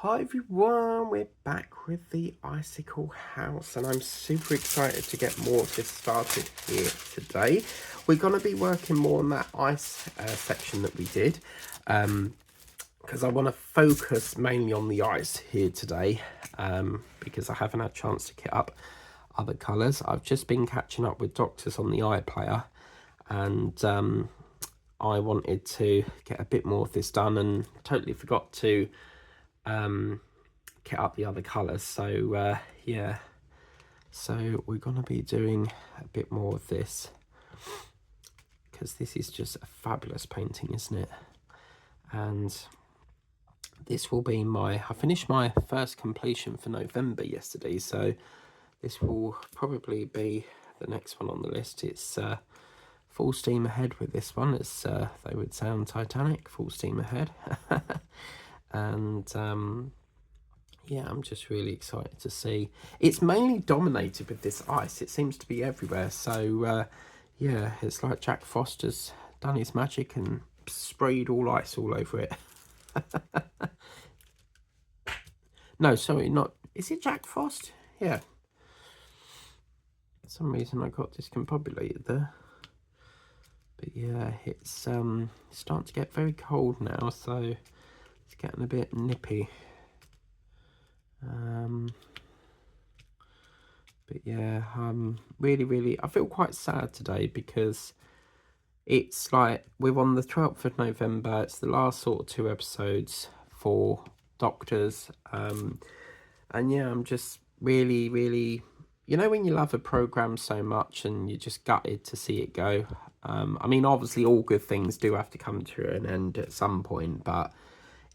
Hi everyone, we're back with the Icicle house and I'm super excited to get more of this started here today. We're going to be working more on that ice section that we did because I want to focus mainly on the ice here today because I haven't had a chance to kit up other colours. I've just been catching up with doctors on the iPlayer and I wanted to get a bit more of this done and totally forgot to kit up the other colours. So yeah, so we're going to be doing a bit more of this because this is just a fabulous painting, isn't it? And this will be I finished my first completion for November yesterday, so this will probably be the next one on the list. It's full steam ahead with this one, as they would say on Titanic, full steam ahead. And yeah, I'm just really excited to see. It's mainly dominated with this ice. It seems to be everywhere. So yeah, it's like Jack Frost done his magic and sprayed all ice all over it. No, sorry, not. Is it Jack Frost? Yeah. For some reason I got discombobulated there. But yeah, it's starting to get very cold now, so it's getting a bit nippy. But yeah, really, I feel quite sad today because it's like we're on the 12th of November. It's the last sort of 2 episodes for Doctors. And yeah, I'm just really, you know, when you love a program so much and you're just gutted to see it go. I mean, obviously all good things do have to come to an end at some point, but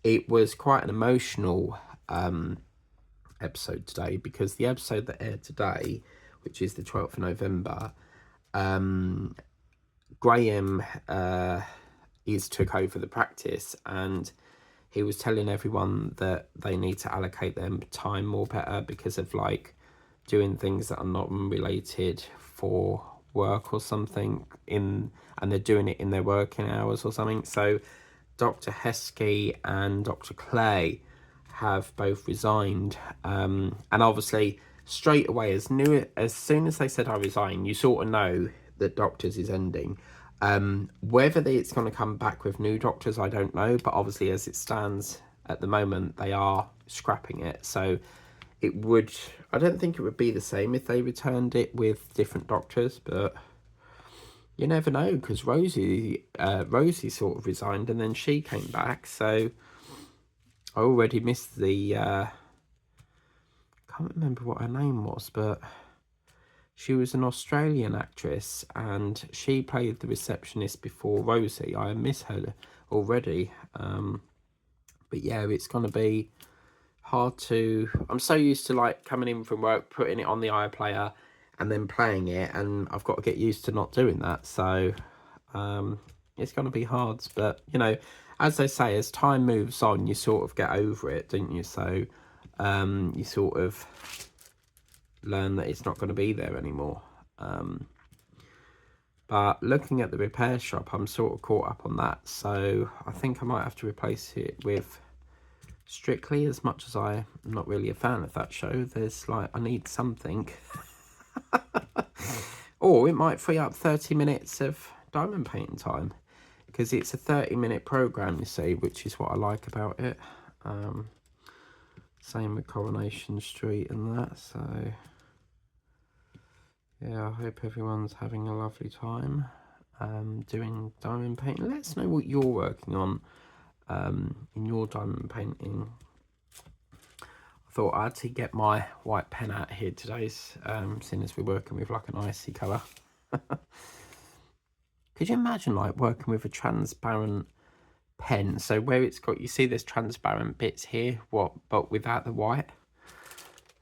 it was quite an emotional episode today because the episode that aired today, which is the 12th of November, Graham is took over the practice and he was telling everyone that they need to allocate their time more better because of like doing things that are not related for work or something and they're doing it in their working hours or something. So Dr. Heskey and Dr. Clay have both resigned, and obviously straight away as soon as they said I resign, you sort of know that Doctors is ending. Whether it's going to come back with new Doctors, I don't know, but obviously as it stands at the moment, they are scrapping it. So I don't think it would be the same if they returned it with different Doctors, but you never know because Rosie sort of resigned and then she came back, so I already missed the can't remember what her name was, but she was an Australian actress and she played the receptionist before Rosie. I miss her already. But yeah, it's going to be hard to... I'm so used to like coming in from work, putting it on the iPlayer and then playing it, and I've got to get used to not doing that. So it's going to be hard. But, you know, as they say, as time moves on, you sort of get over it, don't you? So you sort of learn that it's not going to be there anymore. But looking at the repair shop, I'm sort of caught up on that. So I think I might have to replace it with Strictly, as much as I'm not really a fan of that show. There's like, I need something. Or it might free up 30 minutes of diamond painting time. Because it's a 30-minute program, you see, which is what I like about it. Same with Coronation Street and that, so yeah, I hope everyone's having a lovely time doing diamond painting. Let us know what you're working on in your diamond painting. I thought I had to get my white pen out here today, seeing as we're working with like an icy colour. Could you imagine like working with a transparent pen? So where it's got, you see there's transparent bits here, but without the white?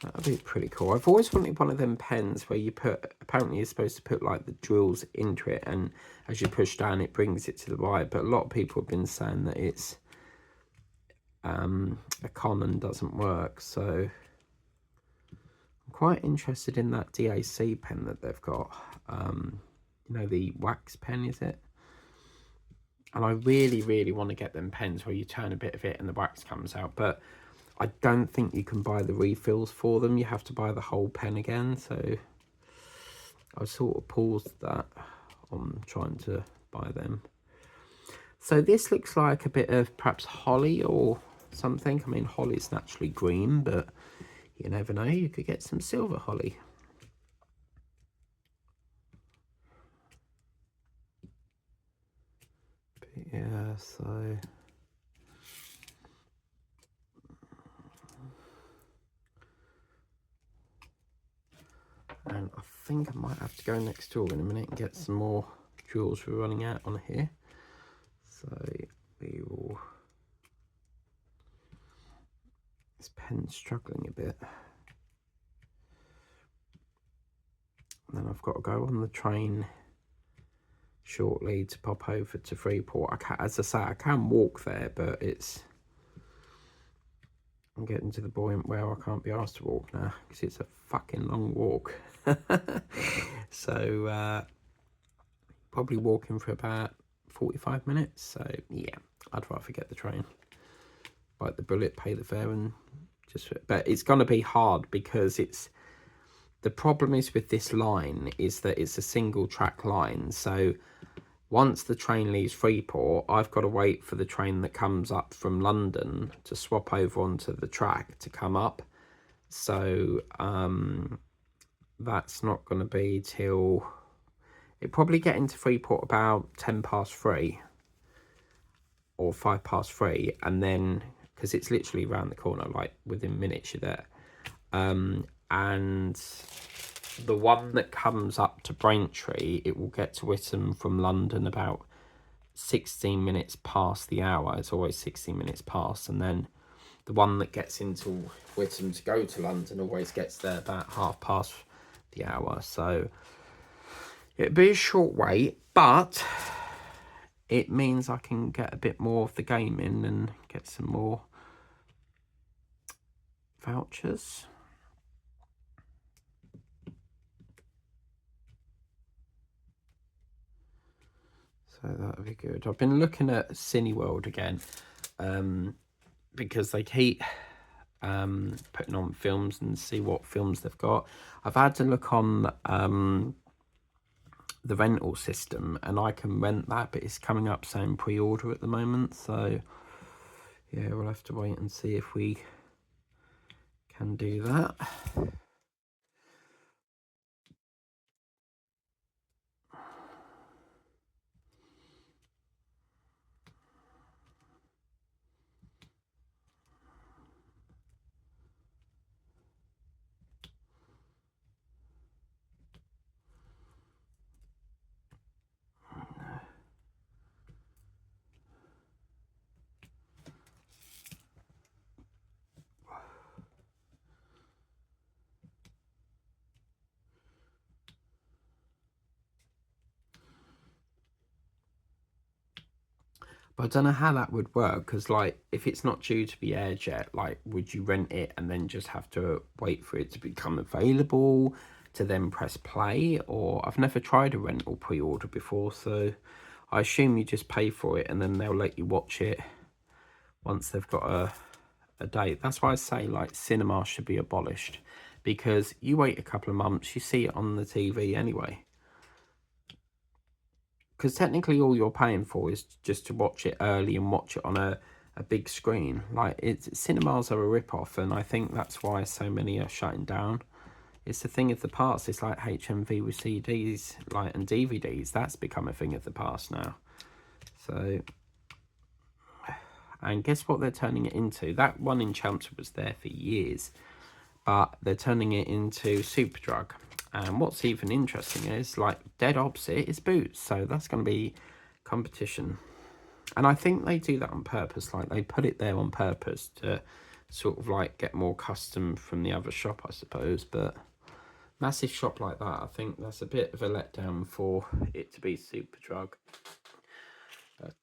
That would be pretty cool. I've always wanted one of them pens where you put, apparently you're supposed to put like the drills into it and as you push down it brings it to the white, but a lot of people have been saying that it's a con and doesn't work. So I'm quite interested in that DAC pen that they've got. You know, the wax pen, is it? And I really want to get them pens where you turn a bit of it and the wax comes out, but I don't think you can buy the refills for them. You have to buy the whole pen again. So I sort of paused that on trying to buy them. So this looks like a bit of perhaps holly or something. I mean, holly's naturally green, but you never know. You could get some silver holly. But yeah, so... And I think I might have to go next door in a minute and get some more jewels. We're running out on here. So we will... This pen's struggling a bit. And then I've got to go on the train shortly to pop over to Freeport. As I say, I can walk there, but I'm getting to the point where I can't be asked to walk now because it's a fucking long walk. So probably walking for about 45 minutes. So yeah, I'd rather get the train, bite the bullet, pay the fare, and but it's going to be hard because the problem is with this line is that it's a single track line. So once the train leaves Freeport, I've got to wait for the train that comes up from London to swap over onto the track to come up. So that's not going to be till... It'll probably get into Freeport about 3:10 or 3:05, and then, because it's literally around the corner, like within minutes you're there. And the one that comes up to Braintree, it will get to Witham from London about 16 minutes past the hour. It's always 16 minutes past. And then the one that gets into Witham to go to London always gets there about past the hour. So it'd be a short wait, but it means I can get a bit more of the game in and get some more vouchers. So that would be good. I've been looking at Cineworld again because they keep putting on films and see what films they've got. I've had to look on the rental system and I can rent that, but it's coming up saying pre-order at the moment. So yeah, we'll have to wait and see if we can do that. But I don't know how that would work, because like if it's not due to be airjet, like would you rent it and then just have to wait for it to become available to then press play? Or I've never tried a rental pre-order before, so I assume you just pay for it and then they'll let you watch it once they've got a date. That's why I say like cinema should be abolished, because you wait a couple of months, you see it on the TV anyway. Because technically all you're paying for is just to watch it early and watch it on a big screen. Like, cinemas are a rip-off, and I think that's why so many are shutting down. It's a thing of the past. It's like HMV with CDs, like, and DVDs. That's become a thing of the past now. So, and guess what they're turning it into? That one in Chelmsford was there for years, but they're turning it into Superdrug. And what's even interesting is, like, dead opposite is Boots. So that's going to be competition. And I think they do that on purpose. Like, they put it there on purpose to sort of, like, get more custom from the other shop, I suppose. But massive shop like that, I think that's a bit of a letdown for it to be Superdrug. But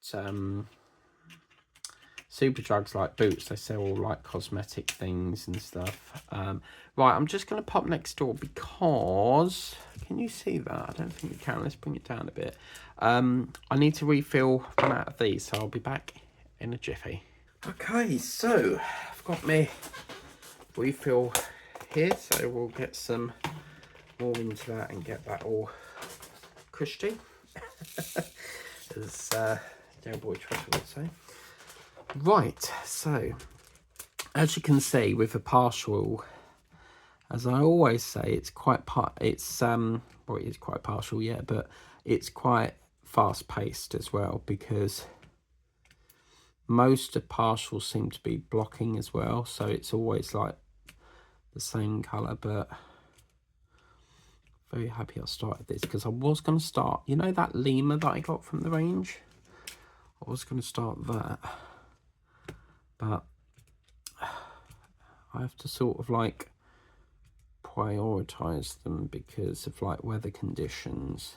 Superdrug's like Boots. They sell all, like, cosmetic things and stuff. Right, I'm just going to pop next door because... Can you see that? I don't think you can. Let's bring it down a bit. I need to run out of these, so I'll be back in a jiffy. Okay, so I've got me refill here, so we'll get some more into that and get that all cushy, as Dale Boy Treasure would say. Right, so as you can see with a partial, as I always say, it's quite well, it is quite partial, yeah, but it's quite fast paced as well, because most of partials seem to be blocking as well, so it's always like the same colour. But very happy I started this, because I was going to start, you know, that lemur that I got from the range, I was going to start that, but I have to sort of like prioritize them because of like weather conditions,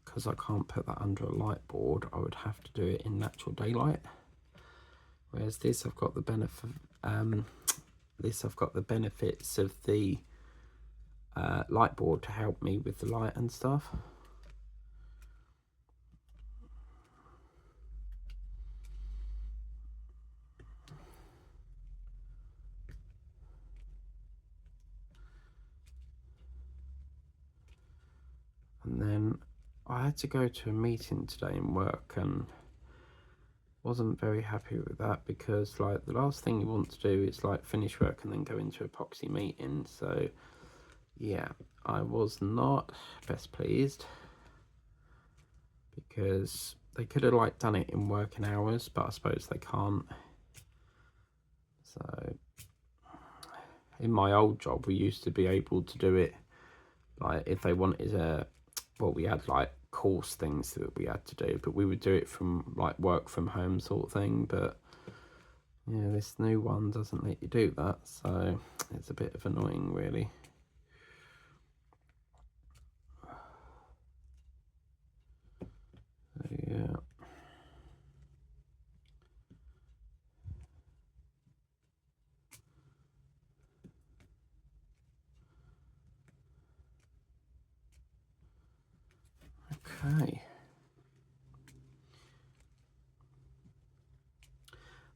because I can't put that under a light board. I would have to do it in natural daylight, whereas this I've got the benefit I've got the benefits of the light board to help me with the light and stuff. And then I had to go to a meeting today in work, and wasn't very happy with that, because like the last thing you want to do is like finish work and then go into epoxy meeting. So yeah, I was not best pleased, because they could have like done it in working hours, but I suppose they can't. So in my old job, we used to be able to do it like if they wanted well, we had like course things that we had to do, but we would do it from like work from home sort of thing. But yeah, this new one doesn't let you do that, so it's a bit of annoying really. So yeah, okay.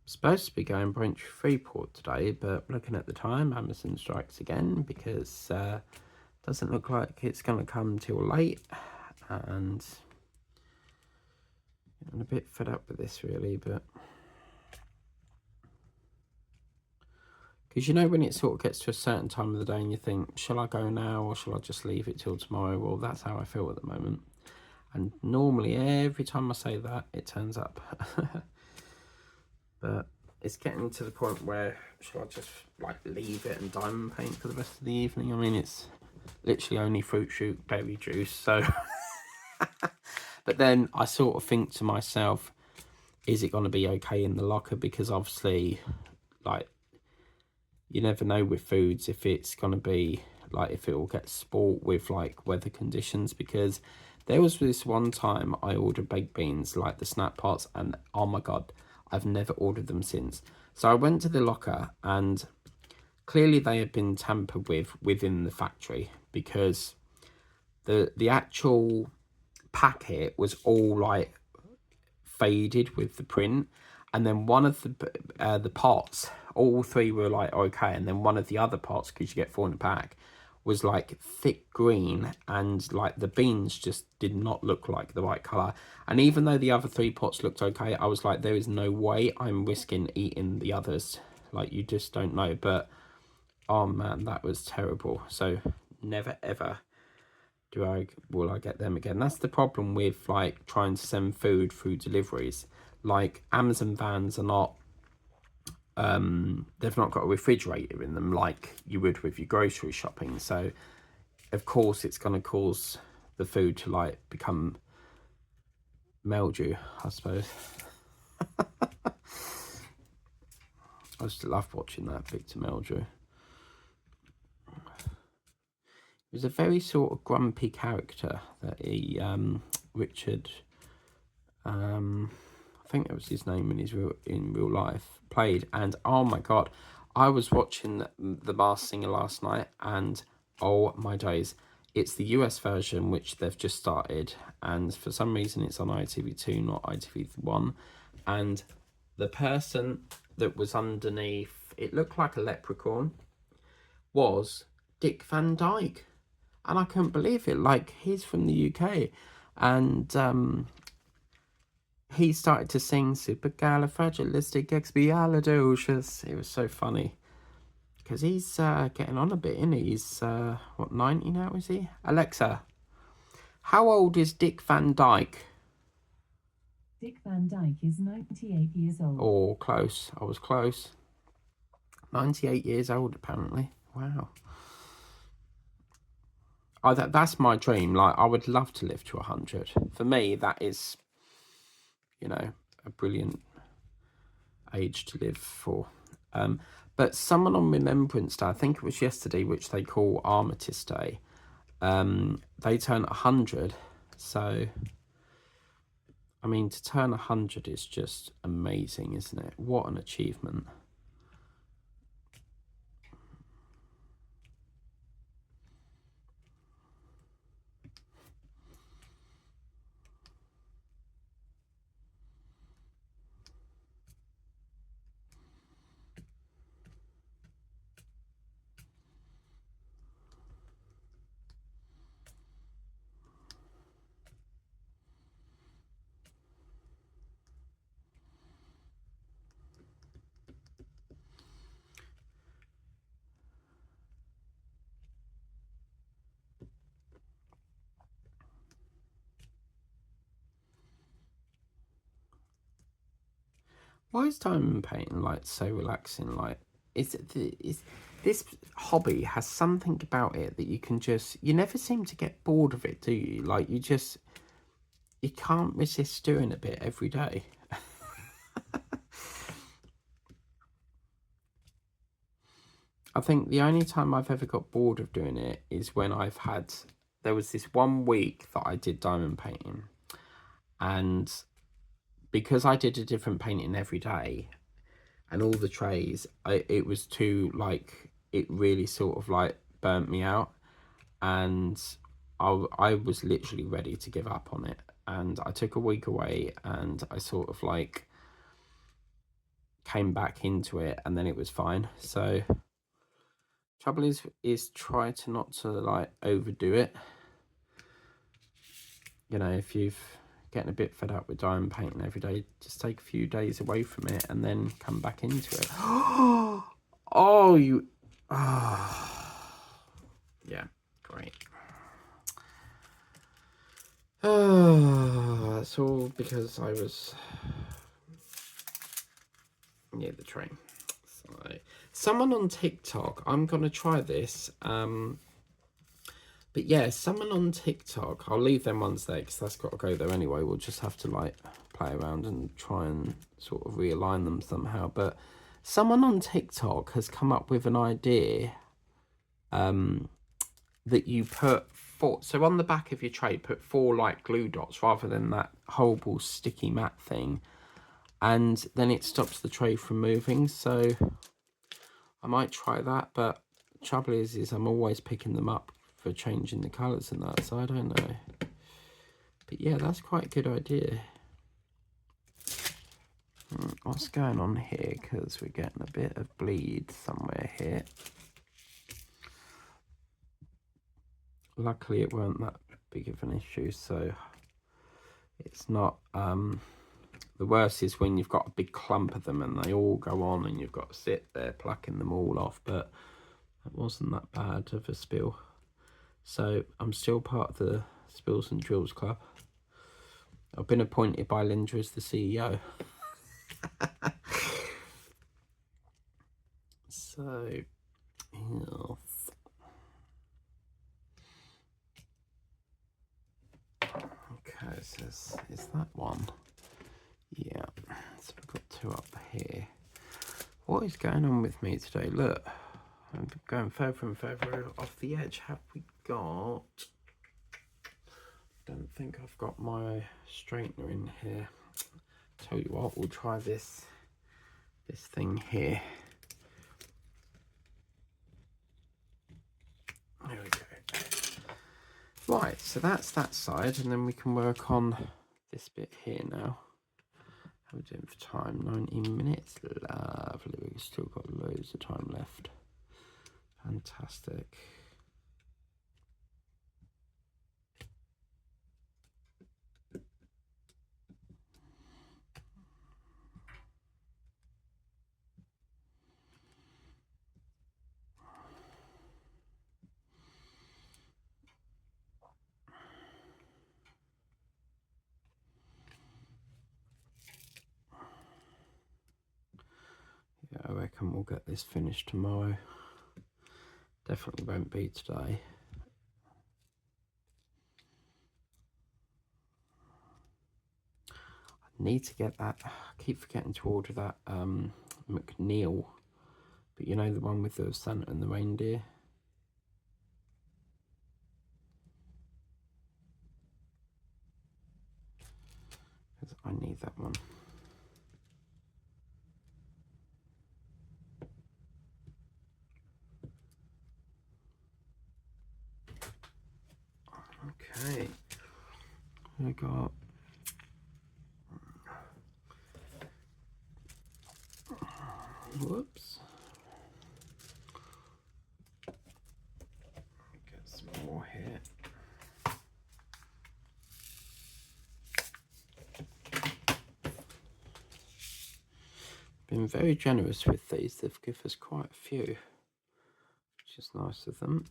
Supposed to be going Brent Freeport today, but looking at the time, Amazon strikes again, because doesn't look like it's going to come till late, and I'm a bit fed up with this really. But because you know when it sort of gets to a certain time of the day and you think, shall I go now or shall I just leave it till tomorrow? Well, that's how I feel at the moment, and normally every time I say that it turns up. But it's getting to the point where, shall I just like leave it and diamond paint for the rest of the evening? I mean, it's literally only fruit shoot berry juice, so but then I sort of think to myself, is it going to be okay in the locker? Because obviously, like, you never know with foods if it's going to be like, if it will get spoilt with like weather conditions. Because there was this one time I ordered baked beans, like the snap pots, and oh my god, I've never ordered them since. So I went to the locker, and clearly they had been tampered with within the factory, because the actual packet was all like faded with the print, and then one of the pots, all three were like okay, and then one of the other pots, because you get 4 in a pack, was like thick green, and like the beans just did not look like the right color. And even though the other 3 pots looked okay, I was like, there is no way I'm risking eating the others. Like, you just don't know. But oh man, that was terrible. So never ever will I get them again. That's the problem with like trying to send food through deliveries. Like, Amazon vans are not they've not got a refrigerator in them like you would with your grocery shopping, so of course it's going to cause the food to like become mildew, I suppose. I just love watching that Victor mildew. He was a very sort of grumpy character that he Richard, I think that was his name in real life, played. And oh my god, I was watching the Masked Singer last night, and oh my days, it's the US version which they've just started, and for some reason it's on ITV2, not ITV1. And the person that was underneath, it looked like a leprechaun, was Dick Van Dyke. And I couldn't believe it. Like, he's from the UK. And he started to sing Supercalifragilisticexpialidocious. It was so funny. Because he's getting on a bit, isn't he? He's, what, 90 now, is he? Alexa, how old is Dick Van Dyke? Dick Van Dyke is 98 years old. Oh, close. I was close. 98 years old, apparently. Wow. Oh, that's my dream. Like, I would love to live to 100. For me, that is, you know, a brilliant age to live for. But someone on Remembrance Day, I think it was yesterday, which they call Armistice Day, they turn 100. So, I mean, to turn 100 is just amazing, isn't it? What an achievement. Why is diamond painting like so relaxing? Like, is this hobby has something about it that you can just, you never seem to get bored of it, do you? Like, you can't resist doing a bit every day. I think the only time I've ever got bored of doing it is when there was this 1 week that I did diamond painting, and because I did a different painting every day and all the trays, it was too, like, it really sort of like burnt me out, and I was literally ready to give up on it. And I took a week away and I sort of like came back into it, and then it was fine. So trouble is try to not to like overdo it. You know, if you've getting a bit fed up with diamond painting every day, just take a few days away from it and then come back into it. Oh, you... Yeah, great. That's all because I was near the train. So, someone on TikTok, I'm going to try this. But yeah, someone on TikTok, I'll leave them ones there because that's got to go there anyway. We'll just have to like play around and try and sort of realign them somehow. But someone on TikTok has come up with an idea that you put four, so on the back of your tray, put 4 like glue dots rather than that horrible sticky mat thing. And then it stops the tray from moving. So I might try that, but the trouble is I'm always picking them up for changing the colours and that, so I don't know. But yeah, that's quite a good idea. What's going on here? Because we're getting a bit of bleed somewhere here. Luckily it weren't that big of an issue, so it's not the worst is when you've got a big clump of them and they all go on and you've got to sit there plucking them all off. But it wasn't that bad of a spill. So I'm still part of the Spills and Drills Club. I've been appointed by Linda as the CEO. So, yes. Okay, so is that one? Yeah, so we've got 2 up here. What is going on with me today? Look, I'm going further and further off the edge. Have we got... Don't think I've got my straightener in here. Tell you what, we'll try this thing here. There we go. Right, so that's that side, and then we can work on this bit here now. How are we doing for time? 19 minutes. Lovely. We've still got loads of time left. Fantastic. Yeah, I reckon we'll get this finished tomorrow. Definitely won't be today. I need to get that. I keep forgetting to order that McNeil, but you know, the one with the Santa and the reindeer. I need that one. Okay, we got whoops. Get some more here. Been very generous with these. They've given us quite a few, which is nice of them.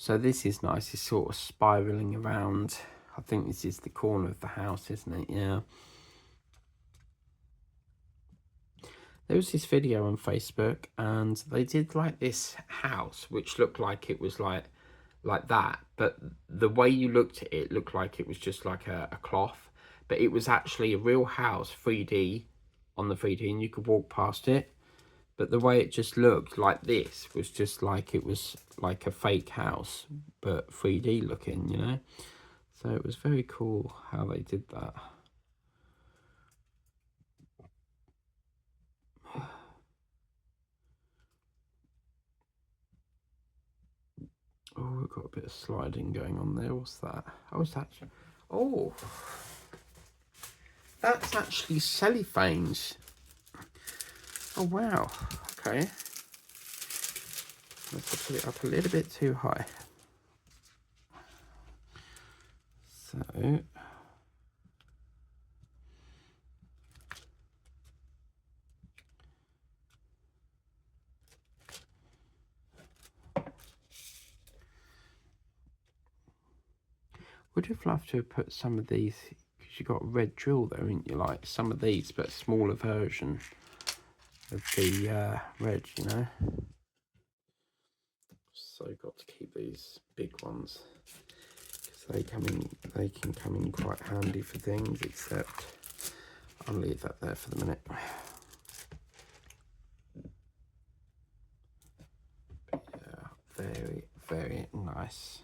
So this is nice. It's sort of spiraling around. I think this is the corner of the house, isn't it? Yeah. There was this video on Facebook, and they did like this house, which looked like it was like that. But the way you looked at it looked like it was just like a cloth. But it was actually a real house, 3D, on the 3D, and you could walk past it. But the way it just looked like this was just like it was like a fake house, but 3D looking, you know? So it was very cool how they did that. Oh, we've got a bit of sliding going on there. What's that? Oh, it's actually... Oh! That's actually cellophanes. Oh, wow. Okay. Let's put it up a little bit too high. So... Would have loved to have put some of these, because you've got a red drill there, haven't you? Like some of these, but a smaller version of the red, you know? So got to keep these big ones, because they can come in quite handy for things, except I'll leave that there for the minute. Yeah, very, very nice.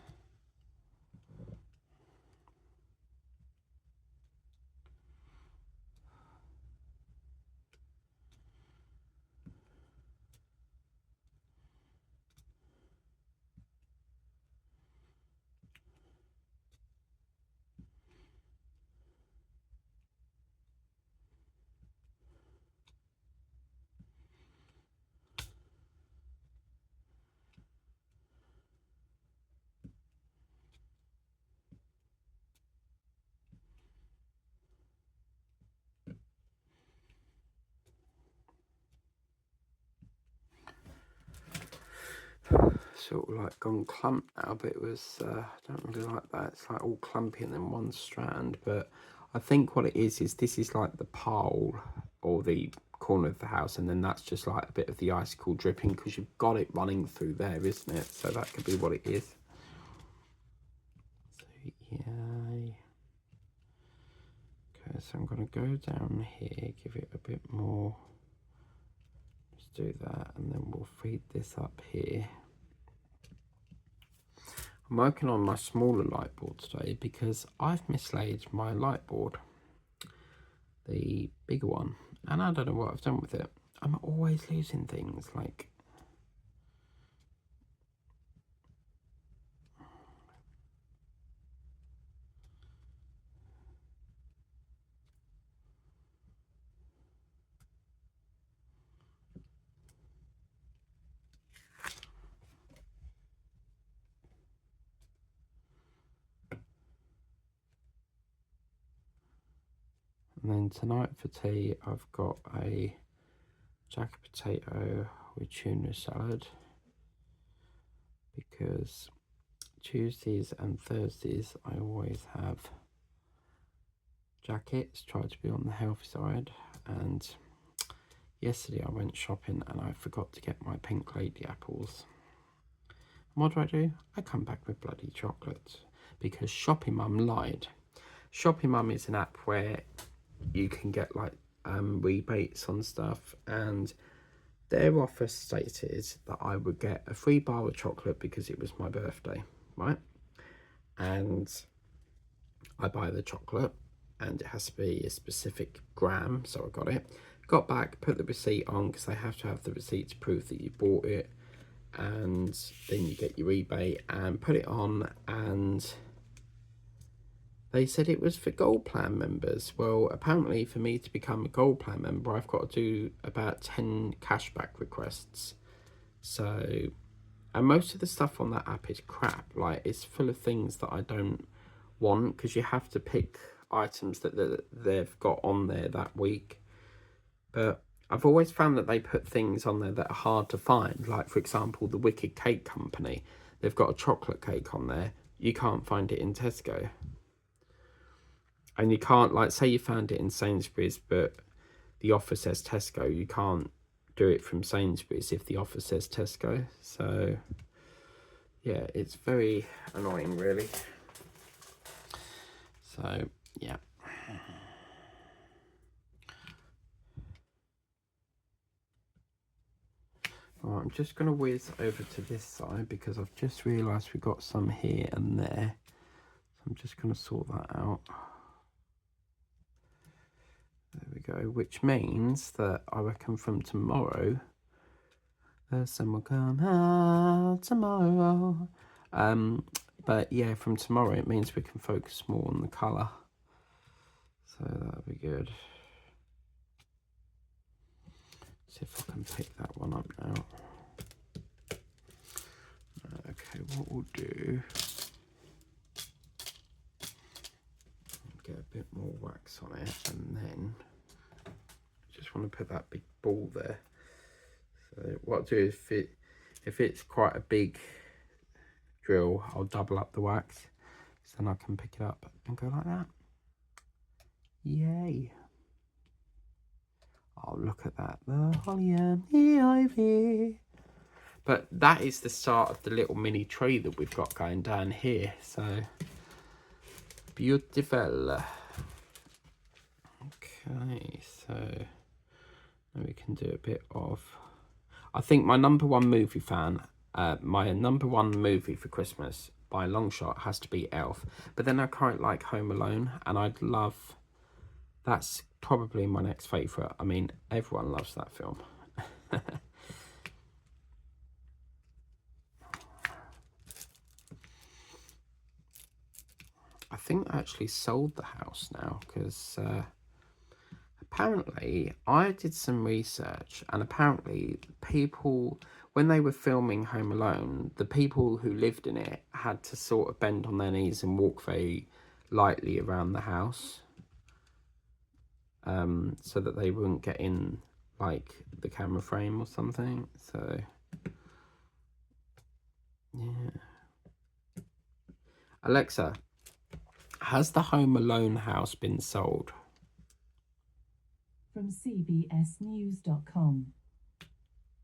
Sort of like gone clump now, but it was, I don't really like that. It's like all clumpy and then one strand, but I think what it is this is like the pole or the corner of the house, and then that's just like a bit of the icicle dripping, because you've got it running through there, isn't it? So that could be what it is. So yeah. Okay, so I'm going to go down here, give it a bit more. Let's do that, and then we'll feed this up here. I'm working on my smaller light board today because I've mislaid my light board, the bigger one, And I don't know what I've done with it. I'm always losing things, like... And then tonight for tea, I've got a jacket potato with tuna salad, because Tuesdays and Thursdays I always have jackets, try to be on the healthy side. And yesterday I went shopping and I forgot to get my pink lady apples. And what do? I come back with bloody chocolates, because Shopping Mum lied. Shopping Mum is an app where you can get like rebates on stuff, and their offer stated that I would get a free bar of chocolate because it was my birthday, right? And I buy the chocolate and it has to be a specific gram, so I got it. Got back, put the receipt on, because they have to have the receipt to prove that you bought it, and then you get your rebate, and put it on, and they said it was for Gold Plan members. Well, apparently for me to become a Gold Plan member, I've got to do about 10 cashback requests. So, and most of the stuff on that app is crap. Like, it's full of things that I don't want, because you have to pick items that they've got on there that week. But I've always found that they put things on there that are hard to find. Like, for example, the Wicked Cake Company. They've got a chocolate cake on there. You can't find it in Tesco. And you can't, like, say you found it in Sainsbury's, but the offer says Tesco, you can't do it from Sainsbury's if the offer says Tesco. So, yeah, it's very annoying, really. So, yeah. Right, I'm just going to whiz over to this side, because I've just realised we've got some here and there. So I'm just going to sort that out. There we go, which means that I reckon from tomorrow, the sun will come out tomorrow. But yeah, from tomorrow it means we can focus more on the colour. So that'll be good. See if I can pick that one up now. Okay, what we'll do, get a bit more wax on it, and then just want to put that big ball there. So what I'll do is, if it's quite a big drill, I'll double up the wax, so then I can pick it up and go like that. Yay. Oh, look at that, the holly and the ivy. But that is the start of the little mini tree that we've got going down here, so beautiful. Okay, so now we can do a bit of, I think my number one movie fan, my number one movie for Christmas by a long shot has to be Elf. But then I quite like Home Alone, and I'd love, that's probably my next favourite. I mean, everyone loves that film. I think I actually sold the house now, because apparently I did some research, and apparently people, when they were filming Home Alone, the people who lived in it had to sort of bend on their knees and walk very lightly around the house, so that they wouldn't get in like the camera frame or something. So yeah. Alexa, has the Home Alone house been sold? From CBSNews.com.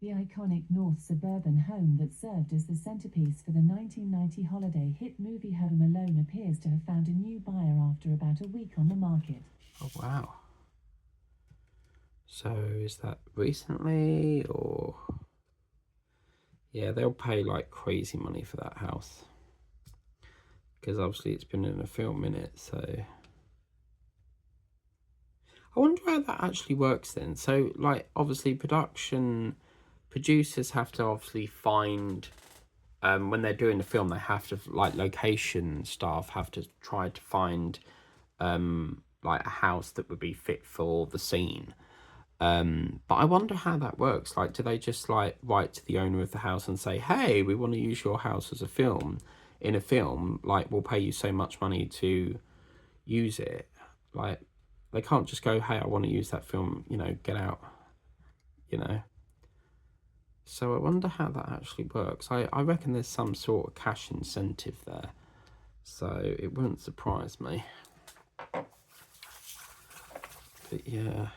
The iconic North suburban home that served as the centerpiece for the 1990 holiday hit movie Home Alone appears to have found a new buyer after about a week on the market. Oh, wow. So is that recently, or? Yeah, they'll pay like crazy money for that house, because obviously it's been in a film, innit? So I wonder how that actually works then. So, like, obviously, producers have to obviously find, when they're doing the film, they have to, like, location staff have to try to find, like, a house that would be fit for the scene. But I wonder how that works. Like, do they just, like, write to the owner of the house and say, hey, we want to use your house as a film, in a film, like, we'll pay you so much money to use it. Like, they can't just go, hey, I want to use that film, you know, get out, you know. So I wonder how that actually works. I reckon there's some sort of cash incentive there. So it wouldn't surprise me. But yeah.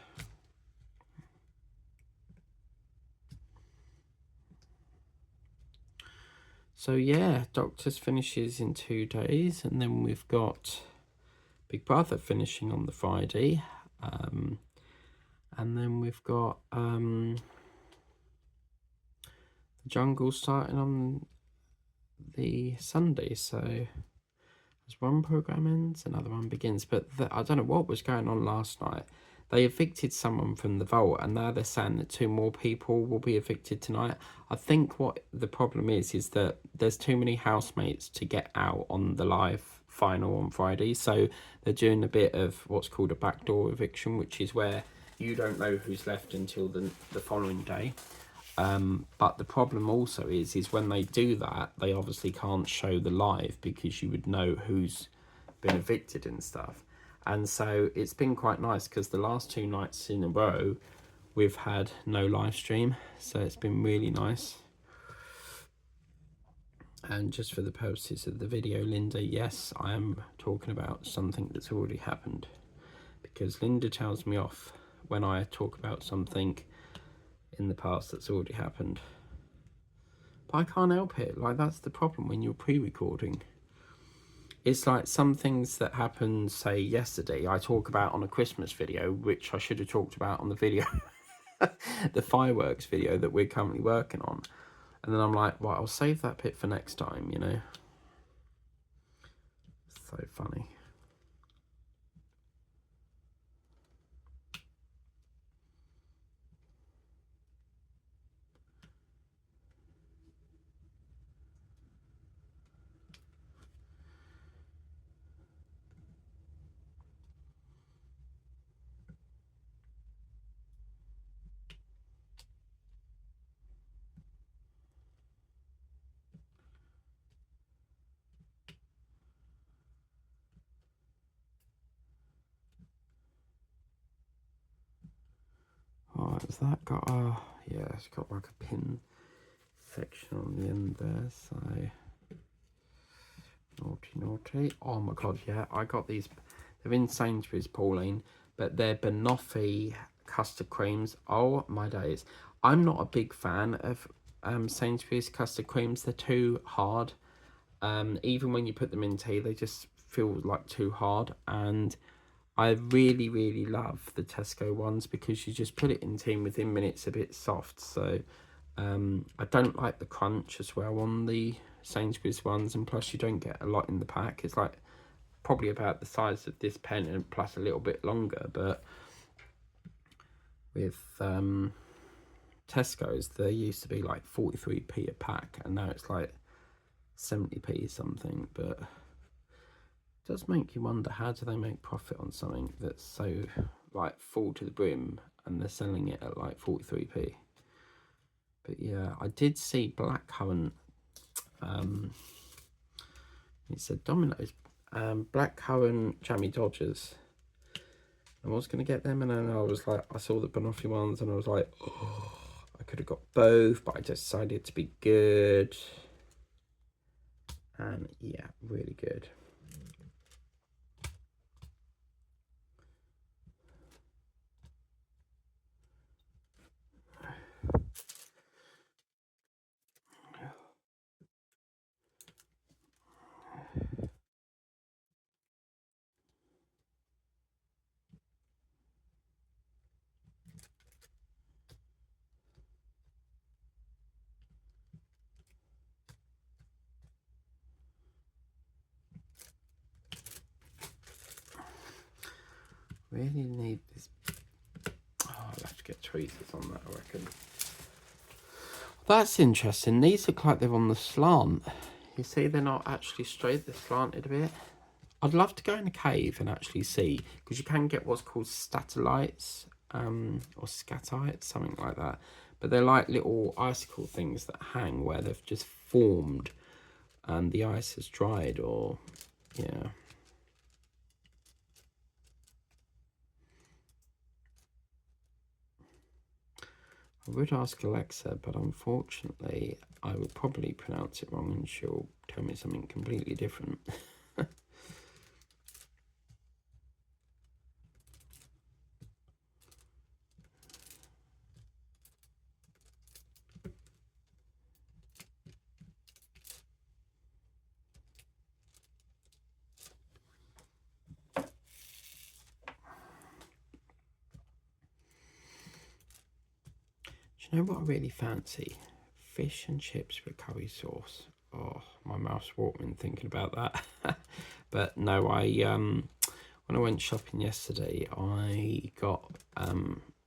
So yeah, Doctors finishes in 2 days, and then we've got Big Brother finishing on the Friday. And then we've got The Jungle starting on the Sunday. So as one program ends, another one begins. But I don't know what was going on last night. They evicted someone from the vault, and now they're saying that 2 more people will be evicted tonight. I think what the problem is that there's too many housemates to get out on the live final on Friday. So they're doing a bit of what's called a backdoor eviction, which is where you don't know who's left until the following day. But the problem also is when they do that, they obviously can't show the live because you would know who's been evicted and stuff. And so it's been quite nice because the last 2 nights in a row, we've had no live stream. So it's been really nice. And just for the purposes of the video, Linda, yes, I am talking about something that's already happened. Because Linda tells me off when I talk about something in the past that's already happened. But I can't help it. Like, that's the problem when you're pre-recording. It's like some things that happened, say, yesterday, I talk about on a Christmas video, which I should have talked about on the video, the fireworks video that we're currently working on. And then I'm like, well, I'll save that bit for next time, you know? So funny. Oh, has that got a... yeah, it's got like a pin section on the end there, so... naughty. Oh my god, yeah, I got these. They're in Sainsbury's, Pauline, but they're banoffee custard creams. Oh my days. I'm not a big fan of Sainsbury's custard creams. They're too hard. Even when you put them in tea, they just feel like too hard. And I really, really love the Tesco ones because you just put it in tea and within minutes a bit soft. So I don't like the crunch as well on the Sainsbury's ones, and plus you don't get a lot in the pack. It's like probably about the size of this pen and plus a little bit longer. But with Tesco's, they used to be like 43p a pack, and now it's like 70p something. But it does make you wonder, how do they make profit on something that's so like full to the brim and they're selling it at like 43p? But yeah, I did see blackcurrant. It said Domino's blackcurrant jammy Dodgers. I was going to get them, and then I was like, I saw the banoffee ones, and I was like, oh, I could have got both, but I decided to be good. And yeah, really good. Really need this to get tweezers on that, I reckon. That's interesting. These look like they're on the slant. You see, they're not actually straight, they're slanted a bit. I'd love to go in a cave and actually see, because you can get what's called statolites, or scatites, something like that. But they're like little icicle things that hang where they've just formed and the ice has dried, or, yeah. I would ask Alexa, but unfortunately, I would probably pronounce it wrong and she'll tell me something completely different. Do you know what I really fancy? Fish and chips with curry sauce. Oh, my mouth's watering thinking about that. But no, when I went shopping yesterday, I got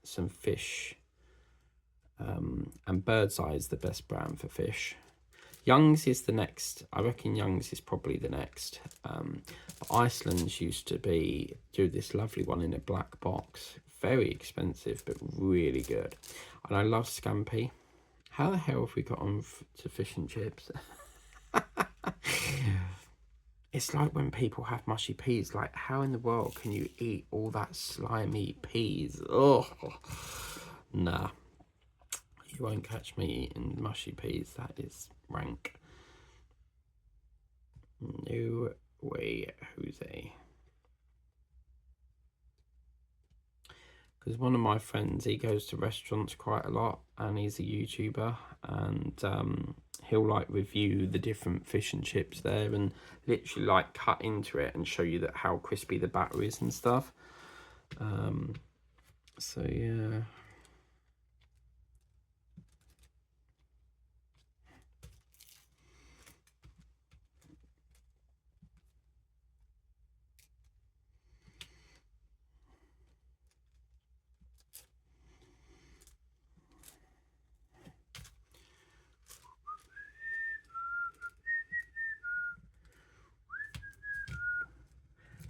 some fish, and Bird's Eye is the best brand for fish. Young's is the next. I reckon Young's is probably the next. But Iceland's used to do this lovely one in a black box. Very expensive, but really good. And I love scampi. How the hell have we got on to fish and chips? It's like when people have mushy peas. Like, how in the world can you eat all that slimy peas? Oh, nah. You won't catch me eating mushy peas. That is rank. No way, Jose. Because one of my friends, he goes to restaurants quite a lot, and he's a YouTuber, and he'll like review the different fish and chips there, and literally like cut into it and show you that how crispy the batter is and stuff. So yeah.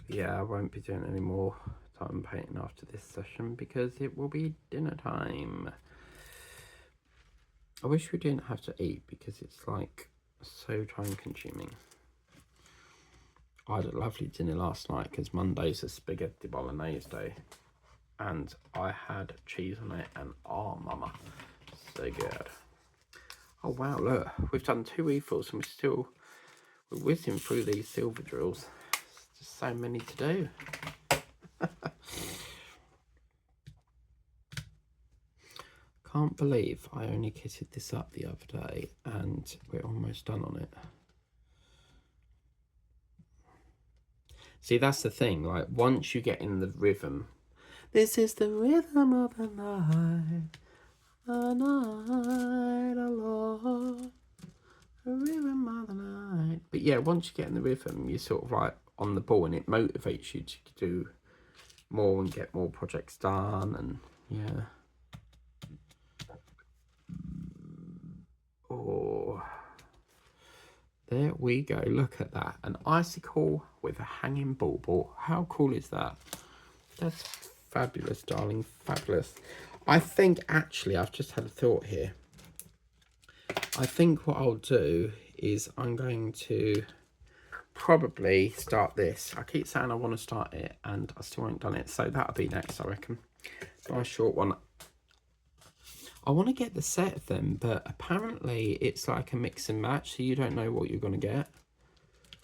Yeah, I won't be doing any more time painting after this session because it will be dinner time. I wish we didn't have to eat because it's like so time consuming. I had a lovely dinner last night because Monday's a spaghetti bolognese day, and I had cheese on it, and oh mama, so good. Oh wow, look, we've done 2 refills and we're whizzing through these silver drills. There's just so many to do. Can't believe I only kitted this up the other day and we're almost done on it. See, that's the thing, like once you get in the rhythm, this is the rhythm of the night alone, the rhythm of the night. But yeah, once you get in the rhythm, you're sort of like on the ball and it motivates you to do more and get more projects done, and yeah. Oh, there we go. Look at that. An icicle with a hanging bauble. How cool is that? That's fabulous, darling. Fabulous. I think, actually, I've just had a thought here. I think what I'll do is I'm going to probably start this. I keep saying I want to start it and I still haven't done it. So that'll be next, I reckon. Nice short one. I want to get the set of them, but apparently it's like a mix and match, so you don't know what you're going to get.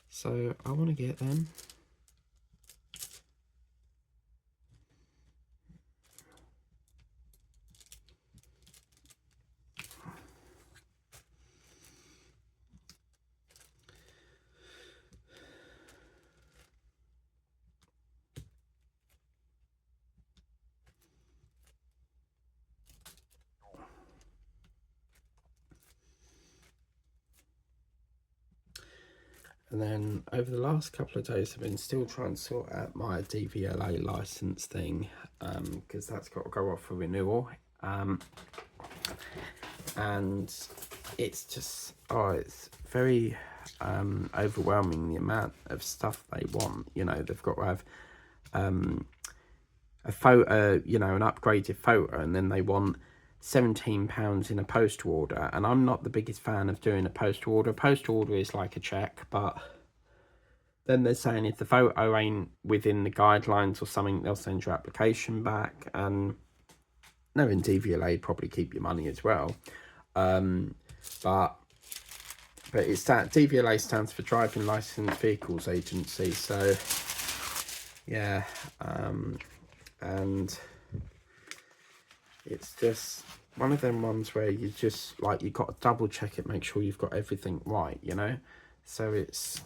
So I want to get them. And then over the last couple of days, I've been still trying to sort out my DVLA license thing, because that's got to go off for renewal. And it's just, it's very overwhelming, the amount of stuff they want. You know, they've got to have a photo, you know, an upgraded photo, and then they want £17 in a postal order. And I'm not the biggest fan of doing a postal order. Postal order is like a check, but then they're saying if the photo ain't within the guidelines or something, they'll send your application back. And knowing DVLA probably keep your money as well. But it's that DVLA stands for Driving Licensed Vehicles Agency. So yeah, and it's just one of them ones where you just like, you've got to double check it, make sure you've got everything right, you know. So it's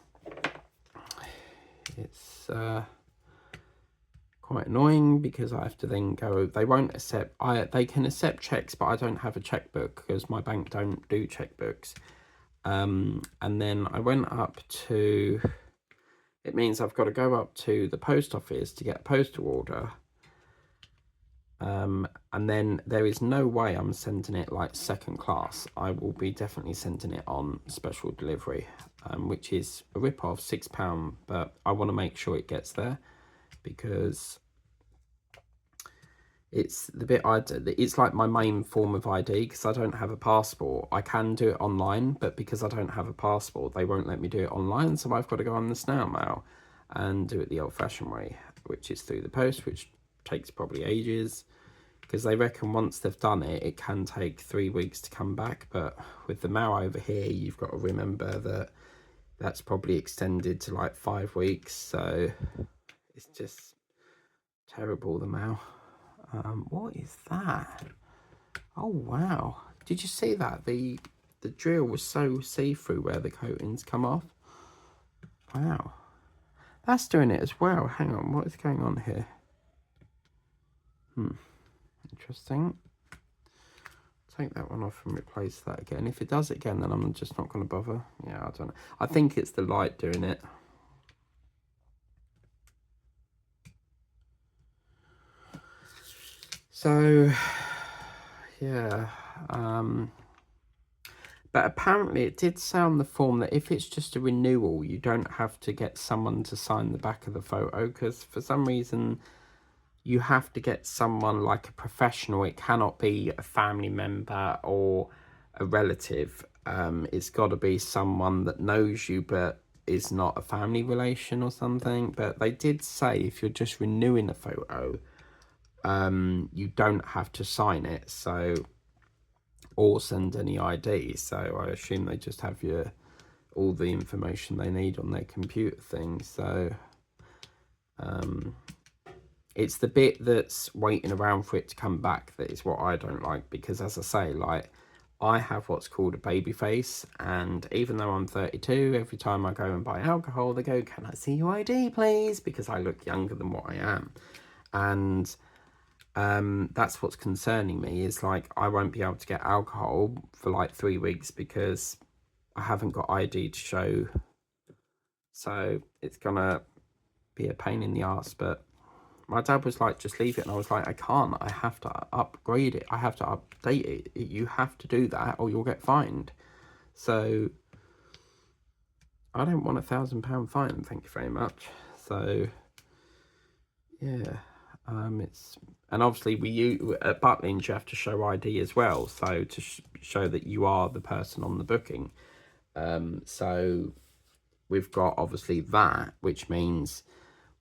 quite annoying, because I have to then go, they won't accept, they can accept checks, but I don't have a checkbook because my bank don't do checkbooks. And then I went up to, it means I've got to go up to the post office to get a postal order. And then there is no way I'm sending it like second class. I will be definitely sending it on special delivery, which is a rip-off, £6, but I want to make sure it gets there, because it's the bit it's like my main form of ID, because I don't have a passport. I can do it online, but because I don't have a passport, they won't let me do it online, so I've got to go on the snail mail and do it the old-fashioned way, which is through the post, which takes probably ages, because they reckon once they've done it, it can take 3 weeks to come back. But with the mail over here, you've got to remember that that's probably extended to like 5 weeks. So it's just terrible, the mail. What is that? Oh wow, did you see that? The drill was so see-through where the coatings come off. Wow, that's doing it as well. Hang on, what is going on here? Interesting. Take that one off and replace that again. If it does it again, then I'm just not going to bother. Yeah, I don't know. I think it's the light doing it. So, yeah. But apparently it did say on the form that if it's just a renewal, you don't have to get someone to sign the back of the photo, because for some reason you have to get someone like a professional. It cannot be a family member or a relative. It's got to be someone that knows you but is not a family relation or something. But they did say if you're just renewing a photo, you don't have to sign it, so, or send any ID. So I assume they just have all the information they need on their computer thing. So it's the bit that's waiting around for it to come back that is what I don't like, because as I say, like, I have what's called a baby face, and even though I'm 32, every time I go and buy alcohol, they go, "Can I see your ID, please?" Because I look younger than what I am. And that's what's concerning me, is like, I won't be able to get alcohol for like 3 weeks because I haven't got ID to show. So it's gonna be a pain in the ass. But my dad was like, just leave it, and I was like, I can't. I have to upgrade it. I have to update it. You have to do that or you'll get fined. So I don't want £1,000 fine, thank you very much. So yeah, it's, and obviously at Butlins you have to show ID as well, so to show that you are the person on the booking. So we've got obviously that, which means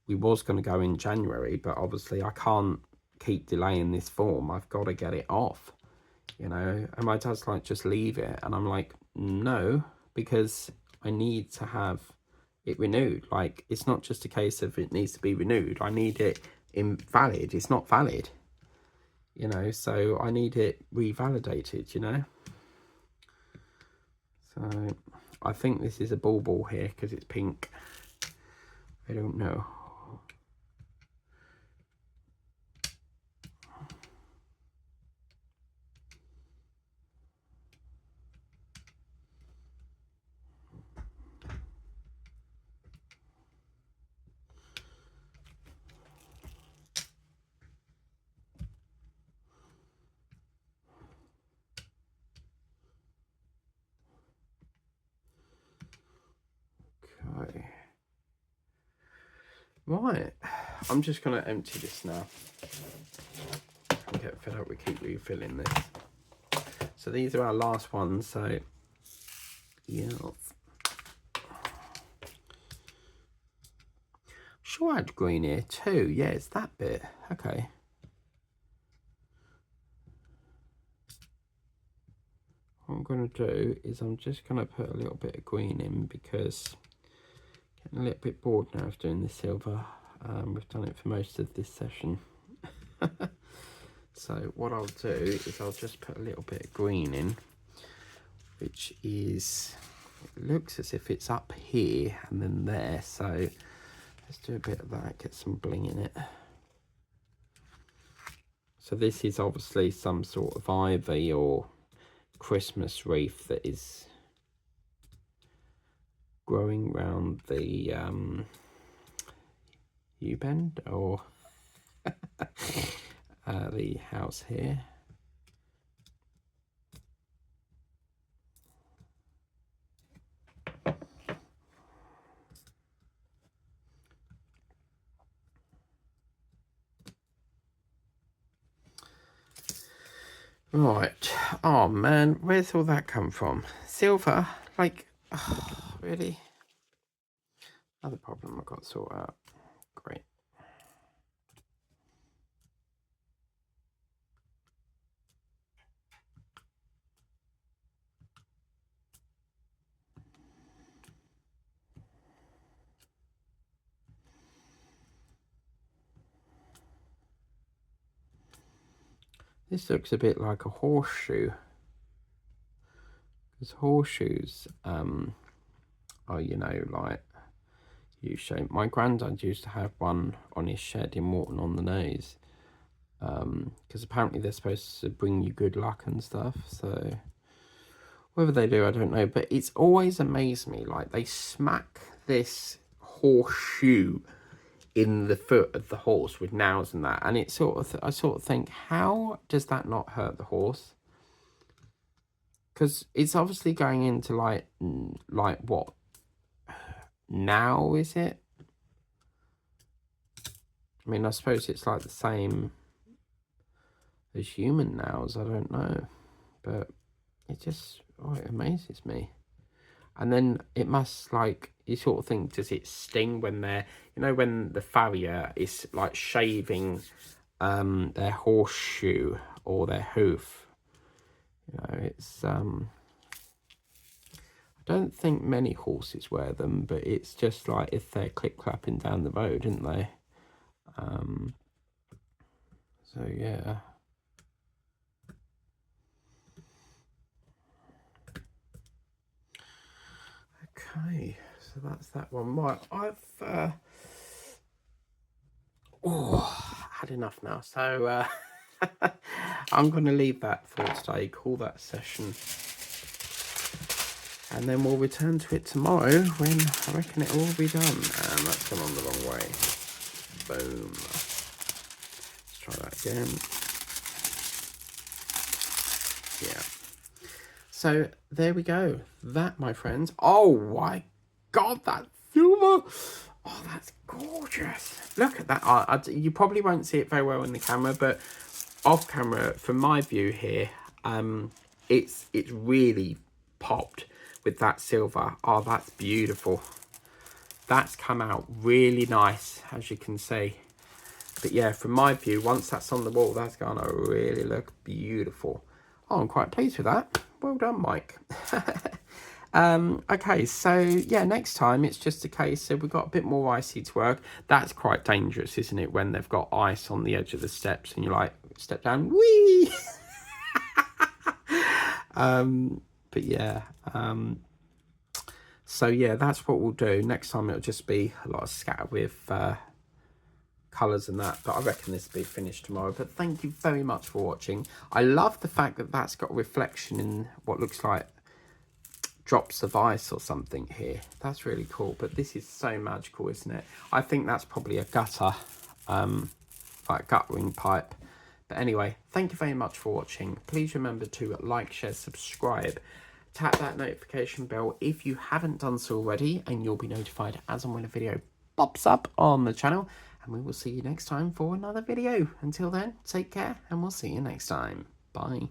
we was going to go in January, but obviously I can't keep delaying this form. I've got to get it off, you know. And my dad's like, just leave it, and I'm like, no, because I need to have it renewed. Like, it's not just a case of it needs to be renewed. I need it invalid. It's not valid, you know, so I need it revalidated, you know. So I think this is a ball here because it's pink. I don't know. Right, I'm just going to empty this now. I get fed up with keep refilling this. So these are our last ones, so yeah. Sure I had green here too. Yeah, it's that bit. Okay. What I'm going to do is I'm just going to put a little bit of green in because I'm getting a little bit bored now of doing the silver. We've done it for most of this session. So what I'll do is I'll just put a little bit of green in, which is, it looks as if it's up here and then there. So let's do a bit of that, get some bling in it. So this is obviously some sort of ivy or Christmas wreath that is growing round the U-bend or the house here. Right. Oh man, where's all that come from? Silver? Like, oh, really? Another problem I've got to sort out. Great. This looks a bit like a horseshoe. Because horseshoes are, you know, like U-shaped. My granddad used to have one on his shed in Morton-on-the-Nose. Because apparently they're supposed to bring you good luck and stuff. So whether they do, I don't know. But it's always amazed me. Like they smack this horseshoe in the foot of the horse with nails and that, and it's I sort of think, how does that not hurt the horse? Because it's obviously going into like what now is it? I mean, I suppose it's like the same as human nails. I don't know, but it just it amazes me. And then it must, like, you sort of think, does it sting when they're, you know, when the farrier is like shaving their horseshoe or their hoof? You know, it's I don't think many horses wear them, but it's just like if they're clip clapping down the road, aren't they? So yeah. Okay, so that's that one. Right, I've had enough now. So I'm going to leave that for today, call that session. And then we'll return to it tomorrow when I reckon it will all be done. And that's gone on the wrong way. Boom. Let's try that again. Yeah. So there we go. That, my friends. Oh my God, that silver. Oh, that's gorgeous. Look at that. You probably won't see it very well in the camera, but off camera, from my view here, it's really popped with that silver. Oh, that's beautiful. That's come out really nice, as you can see. But yeah, from my view, once that's on the wall, that's going to really look beautiful. Oh, I'm quite pleased with that. Well done, Mike. Okay, so yeah, next time it's just a case of we've got a bit more icy to work. That's quite dangerous, isn't it, when they've got ice on the edge of the steps and you're like, step down, whee! But yeah, so yeah, that's what we'll do. Next time it'll just be a lot of scatter with colours and that, but I reckon this will be finished tomorrow. But thank you very much for watching. I love the fact that that's got a reflection in what looks like drops of ice or something here. That's really cool. But this is so magical, isn't it? I think that's probably a gutter, like guttering pipe. But anyway, thank you very much for watching. Please remember to like, share, subscribe, tap that notification bell if you haven't done so already, and you'll be notified as and when a video pops up on the channel, and we will see you next time for another video. Until then, take care, and we'll see you next time. Bye.